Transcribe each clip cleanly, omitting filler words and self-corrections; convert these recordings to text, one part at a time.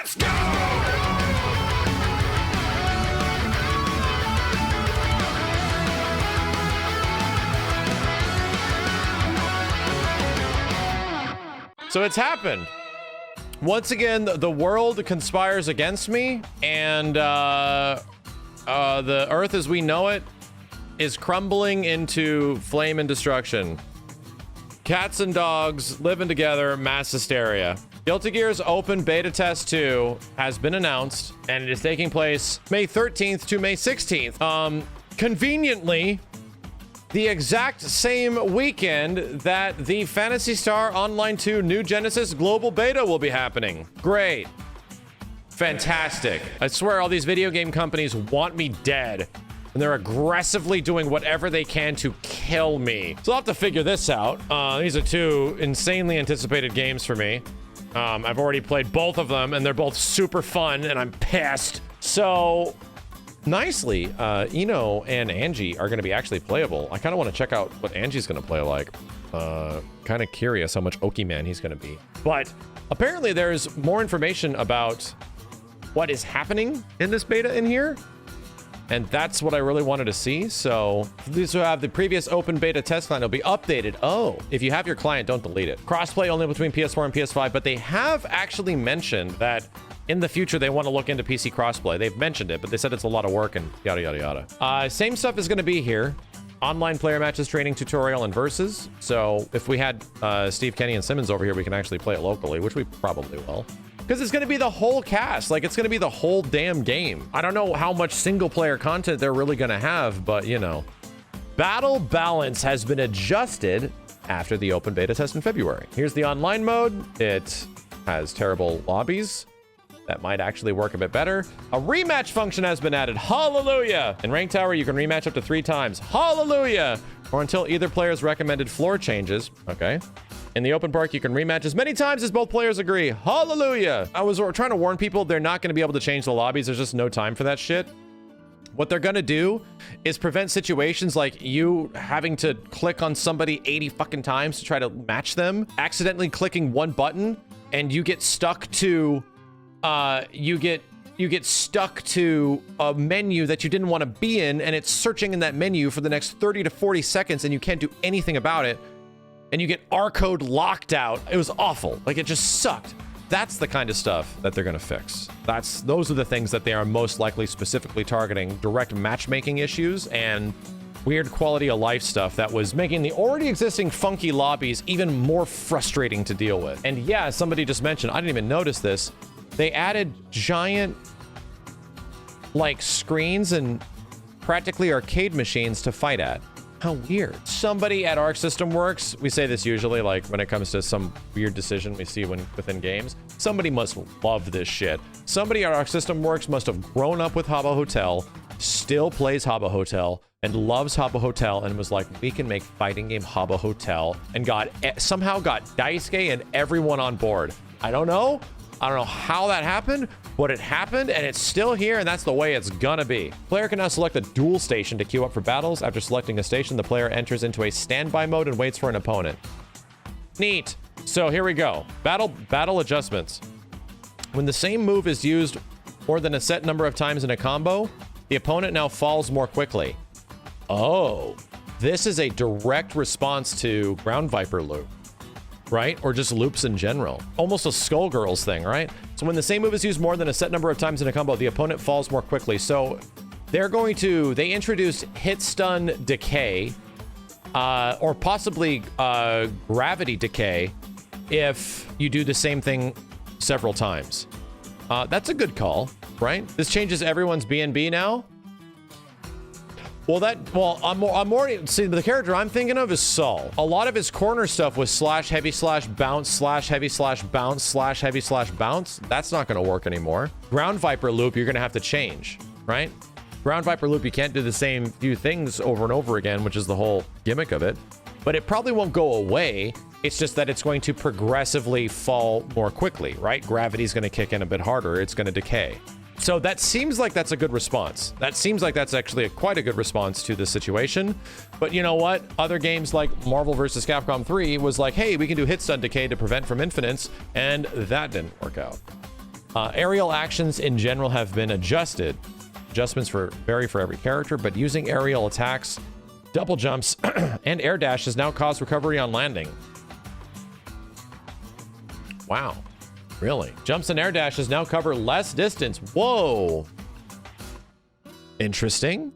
Let's go! So it's happened. Once again, the world conspires against me, and the Earth as we know it is crumbling into flame and destruction. Cats and dogs living together, mass hysteria. Guilty Gear's Open Beta Test 2 has been announced, and it is taking place May 13th to May 16th. Conveniently, the exact same weekend that the Phantasy Star Online 2 New Genesis Global Beta will be happening. Great. Fantastic. I swear all these video game companies want me dead, and they're aggressively doing whatever they can to kill me. So I'll have to figure this out. These are two insanely anticipated games for me. I've already played both of them, and they're both super fun, and I'm pissed. So nicely, Eno and Angie are going to be actually playable. I kind of want to check out what Angie's going to play like. Kind of curious how much Okie Man he's going to be. But apparently there's more information about what is happening in this beta in here. And that's what I really wanted to see. So these who have the previous open beta test client will be updated. Oh, if you have your client, don't delete it. Crossplay only between PS4 and PS5, but they have actually mentioned that in the future, they want to look into PC crossplay. They've mentioned it, but they said it's a lot of work and yada, yada, yada. Same stuff is going to be here. Online player matches, training, tutorial, and versus. So if we had Steve, Kenny, and Simmons over here, we can actually play it locally, which we probably will. Because it's going to be the whole cast. Like, it's going to be the whole damn game. I don't know how much single-player content they're really going to have, but, you know. Battle balance has been adjusted after the open beta test in February. Here's the online mode. It has terrible lobbies. That might actually work a bit better. A rematch function has been added. Hallelujah! In Rank Tower, you can rematch up to 3 times. Hallelujah! Or until either player's recommended floor changes. Okay. In the open park, you can rematch as many times as both players agree. Hallelujah! I was trying to warn people, they're not going to be able to change the lobbies. There's just no time for that shit. What they're going to do is prevent situations like you having to click on somebody 80 fucking times to try to match them, accidentally clicking one button, and you get stuck to you get stuck to a menu that you didn't want to be in, and it's searching in that menu for the next 30 to 40 seconds, and you can't do anything about it, and you get R code locked out. It was awful. Like, it just sucked. That's the kind of stuff that they're going to fix. Those are the things that they are most likely specifically targeting: direct matchmaking issues and weird quality of life stuff that was making the already existing funky lobbies even more frustrating to deal with. And yeah, somebody just mentioned, I didn't even notice this, they added giant, like, screens and practically arcade machines to fight at. How weird. Somebody at Arc System Works, we say this usually, like, when it comes to some weird decision we see within games, somebody must love this shit. Somebody at Arc System Works must have grown up with Habbo Hotel, still plays Habbo Hotel, and loves Habbo Hotel, and was like, we can make fighting game Habbo Hotel, and somehow got Daisuke and everyone on board. I don't know how that happened, but it happened, and it's still here, and that's the way it's gonna be. Player can now select a duel station to queue up for battles. After selecting a station, the player enters into a standby mode and waits for an opponent. Neat. So here we go. Battle adjustments. When the same move is used more than a set number of times in a combo, the opponent now falls more quickly. Oh, this is a direct response to Ground Viper loop, right? Or just loops in general. Almost a Skullgirls thing, right? So when the same move is used more than a set number of times in a combo, the opponent falls more quickly. So they introduced hit stun decay, or possibly gravity decay if you do the same thing several times. That's a good call, right? This changes everyone's BNB now. I'm already, see, the character I'm thinking of is Saul. A lot of his corner stuff was slash heavy slash bounce slash heavy slash bounce slash heavy slash bounce. That's not going to work anymore. Ground Viper loop, you're going to have to change, right? Ground Viper loop, you can't do the same few things over and over again, which is the whole gimmick of it. But it probably won't go away. It's just that it's going to progressively fall more quickly, right? Gravity's going to kick in a bit harder. It's going to decay. So that seems like that's a good response. That seems like that's actually quite a good response to this situation. But you know what? Other games like Marvel vs. Capcom 3 was like, hey, we can do hit stun decay to prevent from infinites, and that didn't work out. Aerial actions in general have been adjusted. Adjustments vary for every character, but using aerial attacks, double jumps, and air dashes now cause recovery on landing. Wow. Really? Jumps and air dashes now cover less distance. Whoa. Interesting.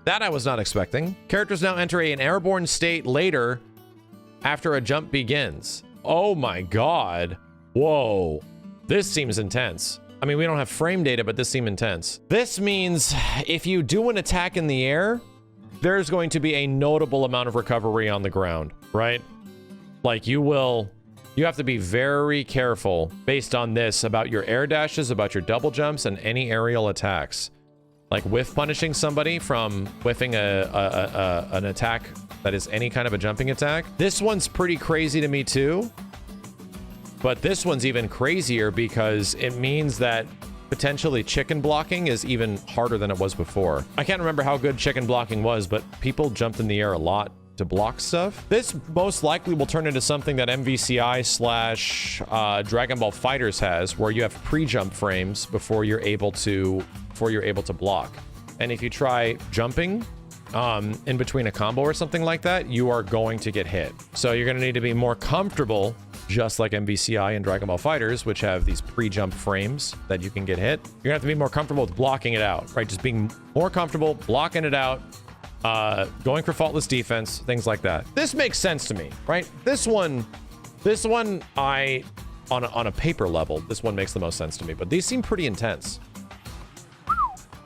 That I was not expecting. Characters now enter an airborne state later after a jump begins. Oh my god. Whoa. This seems intense. I mean, we don't have frame data, but this seems intense. This means if you do an attack in the air, there's going to be a notable amount of recovery on the ground, right? Like you have to be very careful based on this about your air dashes, about your double jumps, and any aerial attacks. Like whiff punishing somebody from whiffing an attack that is any kind of a jumping attack. This one's pretty crazy to me too. But this one's even crazier because it means that potentially chicken blocking is even harder than it was before. I can't remember how good chicken blocking was, but people jumped in the air a lot to block stuff. This most likely will turn into something that MVCI / Dragon Ball Fighters has, where you have pre-jump frames before you're able to block. And if you try jumping in between a combo or something like that, you are going to get hit. So you're going to need to be more comfortable, just like MVCI and Dragon Ball Fighters, which have these pre-jump frames that you can get hit. You're gonna have to be more comfortable with blocking it out, right? Just being more comfortable blocking it out, going for faultless defense, things like that. This makes sense to me, right? This one, on a paper level, this one makes the most sense to me, but these seem pretty intense.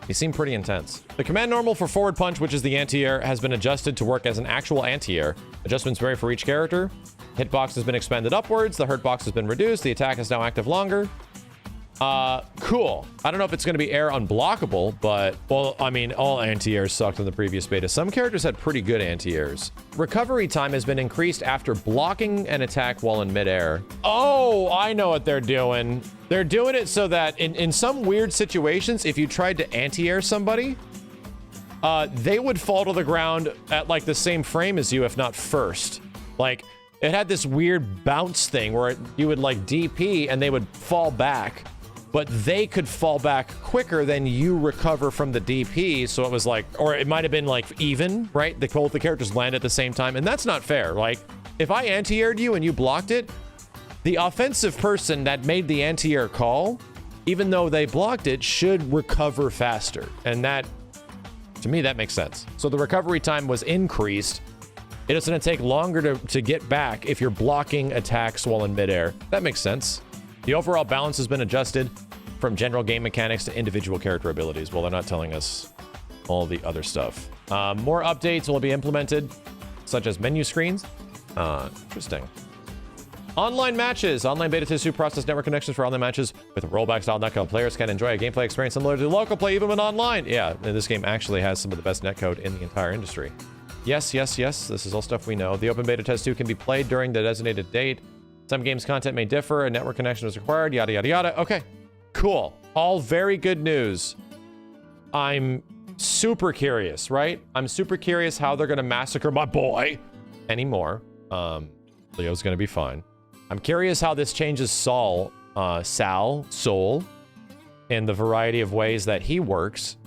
These seem pretty intense. The command normal for forward punch, which is the anti-air, has been adjusted to work as an actual anti-air. Adjustments vary for each character. Hitbox has been expanded upwards. The hurt box has been reduced. The attack is now active longer. Cool. I don't know if it's going to be air unblockable, but, well, I mean, all anti-airs sucked in the previous beta. Some characters had pretty good anti-airs. Recovery time has been increased after blocking an attack while in midair. Oh, I know what they're doing. They're doing it so that in some weird situations, if you tried to anti-air somebody, they would fall to the ground at like the same frame as you, if not first. Like, it had this weird bounce thing where you would like DP and they would fall back, but they could fall back quicker than you recover from the DP. So it was like, or it might have been like even, right? Both the characters land at the same time. And that's not fair. Like if I anti-aired you and you blocked it, the offensive person that made the anti-air call, even though they blocked it, should recover faster. And that, to me, that makes sense. So the recovery time was increased. It is going to take longer to get back if you're blocking attacks while in midair. That makes sense. The overall balance has been adjusted from general game mechanics to individual character abilities. Well, they're not telling us all the other stuff. More updates will be implemented, such as menu screens. Interesting. Online matches. Online beta test process network connections for online matches with rollback-style netcode. Players can enjoy a gameplay experience similar to local play, even when online. Yeah, this game actually has some of the best netcode in the entire industry. Yes, yes, yes. This is all stuff we know. The open beta test 2 can be played during the designated date. Some games' content may differ. A network connection is required. Yada, yada, yada. Okay, cool. All very good news. I'm super curious, right? I'm super curious how they're going to massacre my boy anymore. Leo's going to be fine. I'm curious how this changes Soul, in the variety of ways that he works.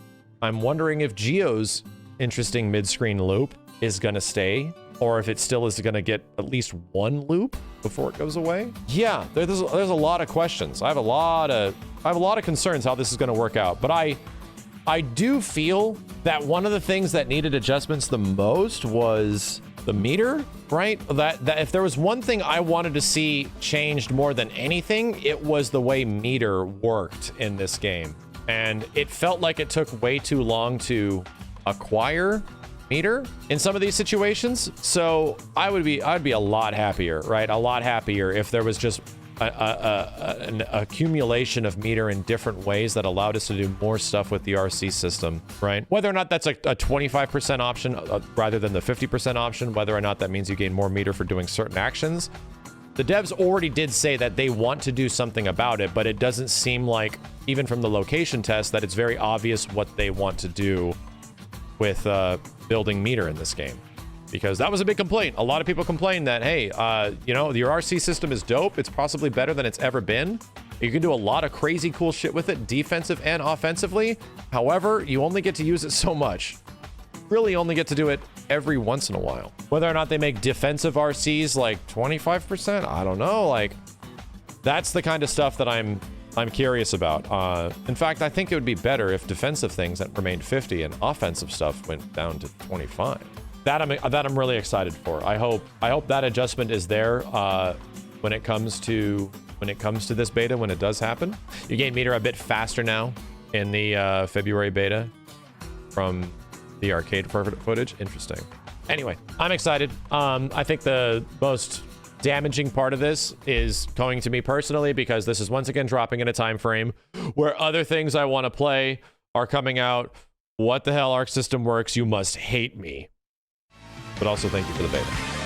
I'm wondering if Geo's interesting mid-screen loop is gonna stay, or if it still is gonna get at least one loop before it goes away. Yeah, there's a lot of questions. I have a lot of concerns how this is gonna work out, but I do feel that one of the things that needed adjustments the most was the meter, right? That if there was one thing I wanted to see changed more than anything, it was the way meter worked in this game. And it felt like it took way too long to acquire meter in some of these situations. So I'd be a lot happier, right? A lot happier if there was just an accumulation of meter in different ways that allowed us to do more stuff with the RC system, right? Whether or not that's a 25% option rather than the 50% option, whether or not that means you gain more meter for doing certain actions. The devs already did say that they want to do something about it, but it doesn't seem like, even from the location test, that it's very obvious what they want to do with building meter in this game. Because that was a big complaint. A lot of people complained that, hey, you know, your RC system is dope. It's possibly better than it's ever been. You can do a lot of crazy cool shit with it, defensive and offensively. However, you only get to use it so much. Really only get to do it every once in a while. Whether or not they make defensive RCs like 25%, I don't know. Like, that's the kind of stuff that I'm curious about. In fact, I think it would be better if defensive things that remained 50 and offensive stuff went down to 25. That I'm really excited for. I hope that adjustment is there when it comes to this beta, when it does happen. You gain meter a bit faster now in the February beta from the arcade footage. Interesting. Anyway, I'm excited. I think the most damaging part of this is going to me personally, because this is once again dropping in a time frame where other things I want to play are coming out. What the hell, Arc System Works? You must hate me. But also thank you for the beta.